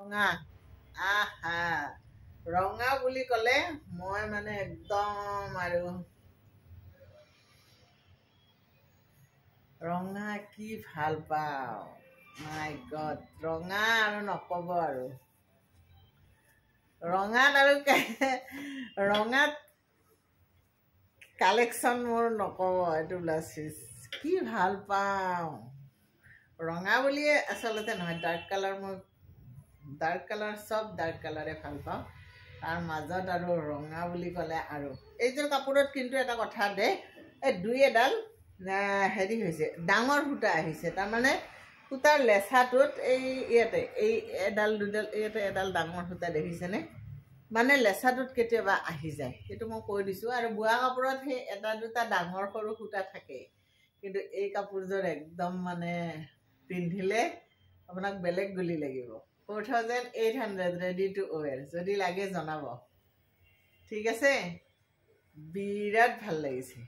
ৰঙা আহা ৰঙা বুলি ক'লে মই মানে একদম আৰু ৰঙা কি ভাল পাওঁ মাই গড ৰঙা আৰু নক'ব আৰু ৰঙাত আৰু ৰঙাত কালেকশ্যন মোৰ নক'ব এইটো ব্লাউজ কি ভাল পাওঁ ৰঙা বুলিয়ে আচলতে নহয় ডাৰ্ক কালাৰ মই ডাৰ্ক কালাৰ চব ডাৰ্ক কালাৰে ভাল পাওঁ তাৰ মাজত আৰু ৰঙা বুলি ক'লে আৰু এইযোৰ কাপোৰত কিন্তু এটা কথা দেই এই দুই এডাল হেৰি হৈছে ডাঙৰ সূতা আহিছে তাৰমানে সূতাৰ লেচাটোত এই ইয়াতে এই এডাল দুডাল ইয়াতে এডাল ডাঙৰ সূতা দেখিছেনে মানে লেচাটোত কেতিয়াবা আহি যায় সেইটো মই কৈ দিছোঁ আৰু বোৱা কাপোৰত সেই এটা দুটা ডাঙৰ সৰু সূতা থাকে কিন্তু এই কাপোৰযোৰ একদম মানে পিন্ধিলে আপোনাক বেলেগ গুলি লাগিব 4800 ৰেডি টু ৱেৰ যদি লাগে জনাব ঠিক আছে বিৰাট ভাল লাগিছে